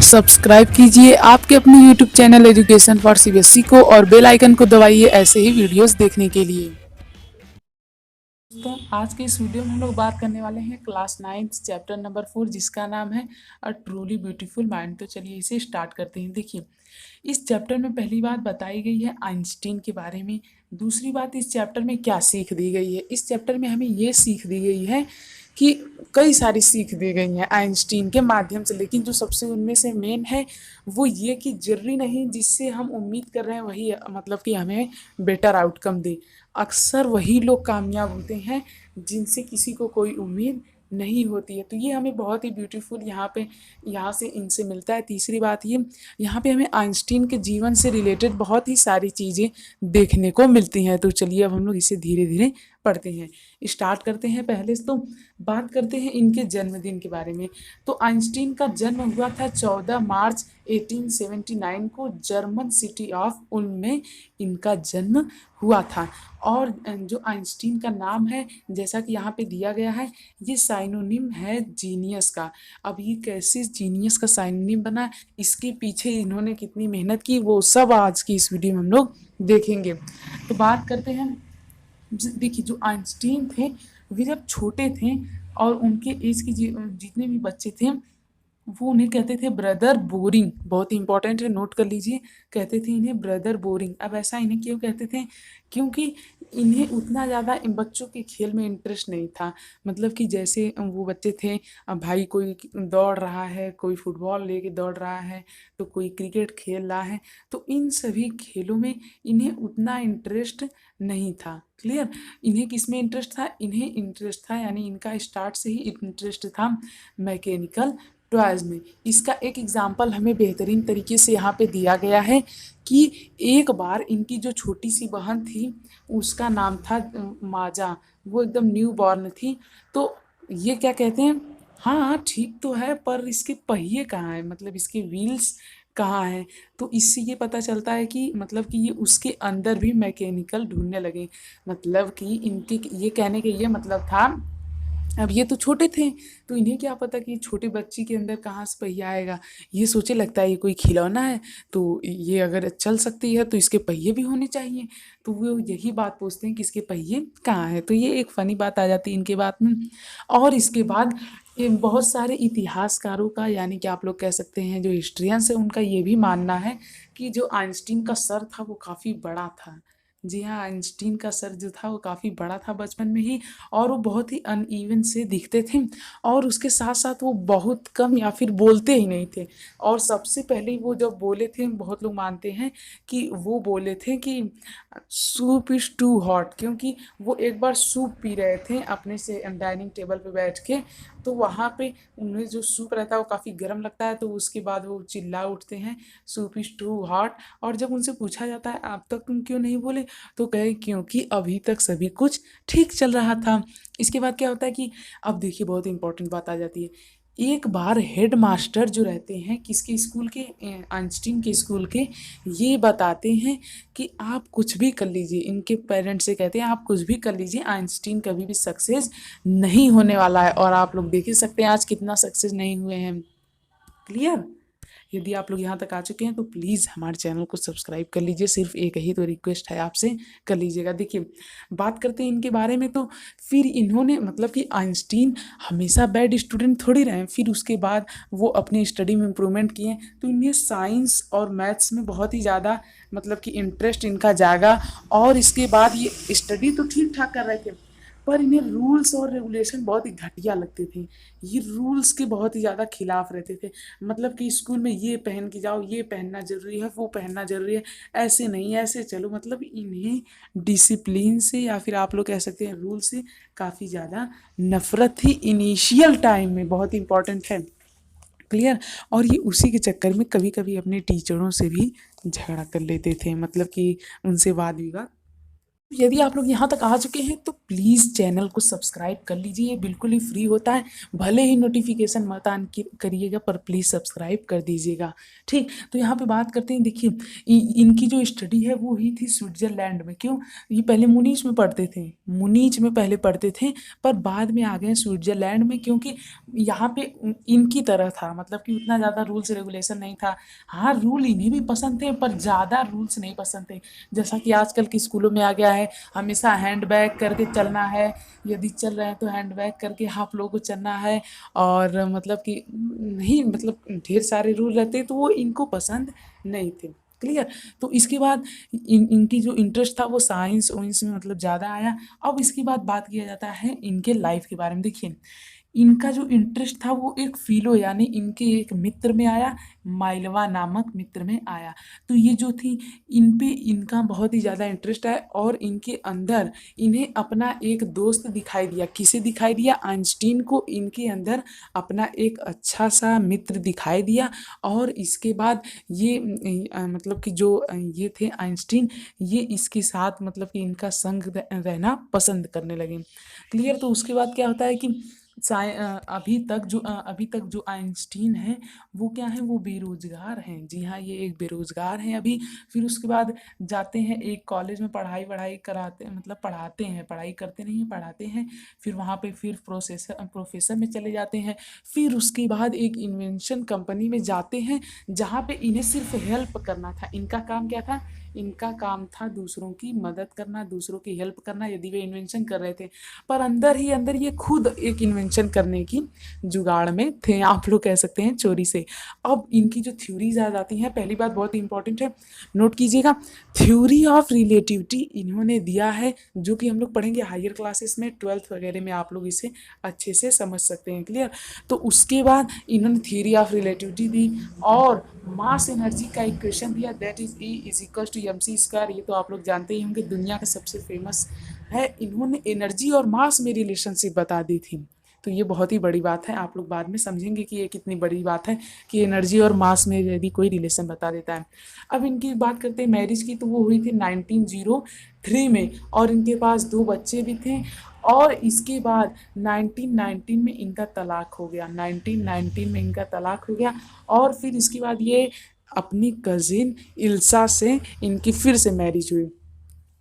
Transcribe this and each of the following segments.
Subscribe कीजिए आपके अपने YouTube channel education for CBSE को और बेल आइकन को दबाइए ऐसे ही वीडियोस देखने के लिए। दोस्तों आज के इस वीडियो में हम लोग बात करने वाले हैं क्लास 9 चैप्टर नंबर 4 जिसका नाम है अ ट्रूली ब्यूटीफुल माइंड। तो चलिए इसे स्टार्ट करते हैं। देखिए, इस चैप्टर में पहली बात बताई गई है आइंस्टीन के बारे में। दूसरी बात, इस चैप्टर में क्या सीख दी गई है। इस चैप्टर में हमें ये सीख दी गई है कि कई सारी सीख दी गई हैं आइंस्टीन के माध्यम से, लेकिन जो सबसे उनमें से मेन है वो ये कि जरूरी नहीं जिससे हम उम्मीद कर रहे हैं वही मतलब कि हमें बेटर आउटकम दे। अक्सर वही लोग कामयाब होते हैं जिनसे किसी को कोई उम्मीद नहीं होती है। तो ये हमें बहुत ही ब्यूटीफुल यहाँ से इनसे मिलता है। तीसरी बात, ये यहाँ पे हमें आइंस्टीन के जीवन से रिलेटेड बहुत ही सारी चीज़ें देखने को मिलती हैं। तो चलिए अब हम लोग इसे धीरे धीरे पढ़ते हैं, स्टार्ट करते हैं। पहले तो बात करते हैं इनके जन्मदिन के बारे में। तो आइंस्टीन का जन्म हुआ था 14 मार्च 1879 को जर्मन सिटी ऑफ उल्म में इनका जन्म हुआ था। और जो आइंस्टीन का नाम है जैसा कि यहाँ पे दिया गया है, ये साइनोनिम है जीनियस का। अब ये कैसे जीनियस का साइनोनिम बना, इसके पीछे इन्होंने कितनी मेहनत की, वो सब आज की इस वीडियो में हम लोग देखेंगे। तो बात करते हैं। देखिए, जो आइंस्टीन थे वे जब छोटे थे और उनके एज के जितने भी बच्चे थे वो उन्हें कहते थे ब्रदर बोरिंग। बहुत ही इंपॉर्टेंट है, नोट कर लीजिए। कहते थे इन्हें ब्रदर बोरिंग। अब ऐसा इन्हें क्यों कहते थे? क्योंकि इन्हें उतना ज़्यादा इन बच्चों के खेल में इंटरेस्ट नहीं था। मतलब कि जैसे वो बच्चे थे, अब भाई कोई दौड़ रहा है, कोई फुटबॉल लेके दौड़ रहा है, तो कोई क्रिकेट खेल रहा है, तो इन सभी खेलों में इन्हें उतना इंटरेस्ट नहीं था। क्लियर? इन्हें किस में इंटरेस्ट था? इन्हें इंटरेस्ट था, यानी इनका स्टार्ट से ही इंटरेस्ट था मैकेनिकल टॉयज में। इसका एक एग्जाम्पल हमें बेहतरीन तरीके से यहाँ पे दिया गया है कि एक बार इनकी जो छोटी सी बहन थी उसका नाम था माजा। वो एकदम न्यू बॉर्न थी। तो ये क्या कहते हैं, हाँ ठीक तो है पर इसके पहिए कहाँ हैं, मतलब इसके व्हील्स कहाँ हैं। तो इससे ये पता चलता है कि मतलब कि ये उसके अंदर भी मैकेनिकल ढूंढने लगे। मतलब कि इनके ये कहने का ये मतलब था, अब ये तो छोटे थे तो इन्हें क्या पता कि छोटे बच्ची के अंदर कहाँ से पहिया आएगा। ये सोचे लगता है ये कोई खिलौना है, तो ये अगर चल सकती है तो इसके पहिए भी होने चाहिए। तो वो यही बात पूछते हैं कि इसके पहिए कहाँ है। तो ये एक फ़नी बात आ जाती है इनके बात में। और इसके बाद ये बहुत सारे इतिहासकारों का, यानी कि आप लोग कह सकते हैं जो हिस्ट्रियंस है, उनका ये भी मानना है कि जो आइंस्टीन का सर था वो काफ़ी बड़ा था। जी हाँ, आइंस्टीन का सर जो था वो काफ़ी बड़ा था बचपन में ही, और वो बहुत ही अनइवन से दिखते थे। और उसके साथ साथ वो बहुत कम या फिर बोलते ही नहीं थे। और सबसे पहले वो जब बोले थे, बहुत लोग मानते हैं कि वो बोले थे कि सूप इज़ टू हॉट, क्योंकि वो एक बार सूप पी रहे थे अपने से डाइनिंग टेबल पे बैठ के। तो वहाँ पे उन्हें जो सूप रहता है वो काफ़ी गर्म लगता है, तो उसके बाद वो चिल्ला उठते हैं सूप इज़ टू हॉट। और जब उनसे पूछा जाता है अब तक तुम क्यों नहीं बोले, तो कहे क्योंकि अभी तक सभी कुछ ठीक चल रहा था। इसके बाद क्या होता है कि अब देखिए बहुत इंपॉर्टेंट बात आ जाती है। एक बार हेड मास्टर जो रहते हैं किसके स्कूल के, आइंस्टीन के स्कूल के, ये बताते हैं कि आप कुछ भी कर लीजिए। इनके पेरेंट्स से कहते हैं आप कुछ भी कर लीजिए, आइंस्टीन कभी भी सक्सेस नहीं होने वाला है। और आप लोग देख ही सकते हैं आज कितना सक्सेस नहीं हुए हैं। क्लियर? यदि आप लोग यहाँ तक आ चुके हैं तो प्लीज़ हमारे चैनल को सब्सक्राइब कर लीजिए। सिर्फ एक ही तो रिक्वेस्ट है आपसे, कर लीजिएगा। देखिए, बात करते हैं इनके बारे में। तो फिर इन्होंने मतलब कि आइंस्टीन हमेशा बैड स्टूडेंट थोड़ी रहे। फिर उसके बाद वो अपनी स्टडी में इम्प्रूवमेंट किए, तो इन्हें साइंस और मैथ्स में बहुत ही ज़्यादा मतलब कि इंटरेस्ट इनका जागा। और इसके बाद ये स्टडी तो ठीक ठाक कर रहे थे, पर इन्हें रूल्स और रेगुलेशन बहुत ही घटिया लगते थे। ये रूल्स के बहुत ही ज़्यादा खिलाफ रहते थे। मतलब कि स्कूल में ये पहन के जाओ, ये पहनना ज़रूरी है, वो पहनना ज़रूरी है, ऐसे नहीं ऐसे चलो। मतलब इन्हें डिसिप्लिन से, या फिर आप लोग कह सकते हैं रूल से, काफ़ी ज़्यादा नफरत थी इनिशियल टाइम में। बहुत इंपॉर्टेंट है। क्लियर? और ये उसी के चक्कर में कभी कभी अपने टीचरों से भी झगड़ा कर लेते थे, मतलब कि उनसे वाद विवाद यदि आप लोग यहाँ तक आ चुके हैं तो प्लीज़ चैनल को सब्सक्राइब कर लीजिए, बिल्कुल ही फ्री होता है। भले ही नोटिफिकेशन मत ऑन करिएगा पर प्लीज़ सब्सक्राइब कर दीजिएगा। ठीक, तो यहाँ पे बात करते हैं। देखिए, इनकी जो स्टडी है वो हुई थी स्विट्जरलैंड में। क्यों? ये पहले मुनीच में पढ़ते थे, मुनीच में पहले पढ़ते थे, पर बाद में आ गए स्विट्जरलैंड में, क्योंकि यहाँ पे इनकी तरह था, मतलब कि उतना ज़्यादा रूल्स रेगुलेशन नहीं था। हाँ, रूल इन्हें भी पसंद थे पर ज़्यादा रूल्स नहीं पसंद थे। जैसा कि आजकल के स्कूलों में आ गया है, हमेशा हैंड बैग करके चलना है, यदि चल रहे हैं तो हैंड बैग करके आप लोगों को चलना है। और मतलब कि नहीं, मतलब ढेर सारे रूल रहते हैं तो वो इनको पसंद नहीं थे। क्लियर? तो इसके बाद इनकी जो इंटरेस्ट था वो साइंस वाइंस में मतलब ज़्यादा आया। अब इसके बाद बात किया जाता है इनके लाइफ के बारे में। देखिए, इनका जो इंटरेस्ट था वो एक फ़िलो यानी इनके एक मित्र में आया, माइलवा नामक मित्र में आया। तो ये जो थी, इन पे इनका बहुत ही ज़्यादा इंटरेस्ट है और इनके अंदर इन्हें अपना एक दोस्त दिखाई दिया। किसे दिखाई दिया? आइंस्टीन को इनके अंदर अपना एक अच्छा सा मित्र दिखाई दिया। और इसके बाद ये मतलब कि जो ये थे आइंस्टीन, ये इसके साथ मतलब कि इनका संग रहना पसंद करने लगे। क्लियर? तो उसके बाद क्या होता है कि अभी तक जो आइंस्टीन है वो क्या है, वो बेरोजगार हैं। जी हाँ, ये एक बेरोजगार हैं अभी। फिर उसके बाद जाते हैं एक कॉलेज में, पढ़ाई वढ़ाई कराते, मतलब पढ़ाते हैं, पढ़ाई करते नहीं हैं, पढ़ाते हैं। फिर वहाँ पे फिर प्रोफेसर में चले जाते हैं। फिर उसके बाद एक इन्वेंशन कंपनी में जाते हैं जहाँ पे इन्हें सिर्फ हेल्प करना था। इनका काम क्या था? इनका काम था दूसरों की मदद करना, दूसरों की हेल्प करना, यदि वे इन्वेंशन कर रहे थे। पर अंदर ही अंदर ये खुद एक इन्वेंशन करने की जुगाड़ में थे, आप लोग कह सकते हैं चोरी से। अब इनकी जो थ्योरीज आ जाती हैं, पहली बात बहुत इंपॉर्टेंट है, नोट कीजिएगा। थ्योरी ऑफ रिलेटिविटी इन्होंने दिया है, जो कि हम लोग पढ़ेंगे हायर क्लासेस में, 12th वगैरह में आप लोग इसे अच्छे से समझ सकते हैं। क्लियर? तो उसके बाद इन्होंने थ्योरी ऑफ रिलेटिविटी दी और मास एनर्जी का इक्वेशन दिया, that is E is equal to M C square. ये तो आप लोग जानते ही होंगे, दुनिया का सबसे फेमस है। इन्होंने एनर्जी और मास में रिलेशनशिप बता दी थी। तो ये बहुत ही बड़ी बात है, आप लोग बाद में समझेंगे कि ये कितनी बड़ी बात है कि एनर्जी और मास में यदि कोई रिलेशन बता देता है। अब इनकी बात करते हैं मैरिज की, तो वो हुई थी 1903 में और इनके पास 2 बच्चे भी थे। और इसके बाद 1919 में इनका तलाक हो गया, 1919 में इनका तलाक हो गया। और फिर इसके बाद ये अपनी कज़िन इल्सा से इनकी फिर से मैरिज हुई।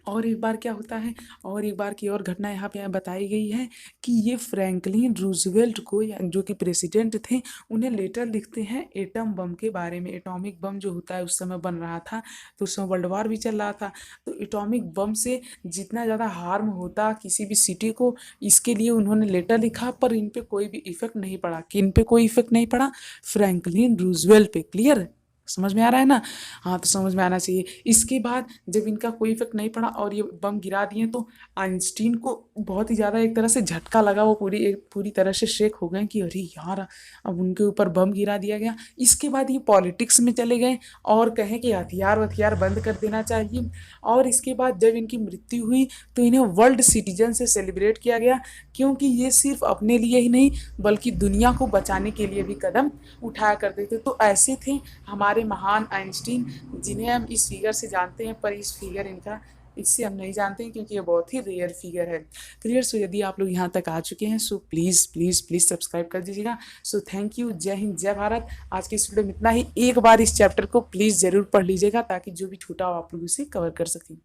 और एक बार क्या होता है, और एक बार की और घटना यहाँ पे बताई गई है कि ये फ्रैंकलिन रूजवेल्ट को, जो कि प्रेसिडेंट थे, उन्हें लेटर लिखते हैं एटम बम के बारे में। एटॉमिक बम जो होता है उस समय बन रहा था, तो उस समय वर्ल्ड वार भी चल रहा था। तो एटॉमिक बम से जितना ज़्यादा हार्म होता किसी भी सिटी को, इसके लिए उन्होंने लेटर लिखा, पर इन पे कोई भी इफेक्ट नहीं पड़ा। किन पे कोई इफेक्ट नहीं पड़ा? फ्रैंकलिन रूजवेल्ट पे। क्लियर? समझ में आ रहा है ना? हाँ, तो समझ में आना चाहिए। इसके बाद जब इनका कोई इफेक्ट नहीं पड़ा और ये बम गिरा दिए, तो आइंस्टीन को बहुत ही ज़्यादा एक तरह से झटका लगा। वो पूरी तरह से शेक हो गए कि अरे यार, अब उनके ऊपर बम गिरा दिया गया। इसके बाद ये पॉलिटिक्स में चले गए और कहें कि हथियार वथियार बंद कर देना चाहिए। और इसके बाद जब इनकी मृत्यु हुई तो इन्हें वर्ल्ड सिटीजन से सेलिब्रेट किया गया, क्योंकि ये सिर्फ अपने लिए ही नहीं बल्कि दुनिया को बचाने के लिए भी कदम उठाया करते थे। तो ऐसे थे हमारे महान आइंस्टीन, जिन्हें हम इस फिगर से जानते हैं, पर इस फिगर इनका इससे हम नहीं जानते हैं क्योंकि ये बहुत ही रेयर फिगर है। क्लियर? सो यदि आप लोग यहाँ तक आ चुके हैं so please please please subscribe कर दीजिएगा। सो थैंक यू, जय हिंद, जय भारत। आज के इस वीडियो में इतना ही। एक बार इस चैप्टर को प्लीज़ ज़रूर पढ़ लीजिएगा ताकि जो भी छूटा हो आप लोग उसे कवर कर सकें।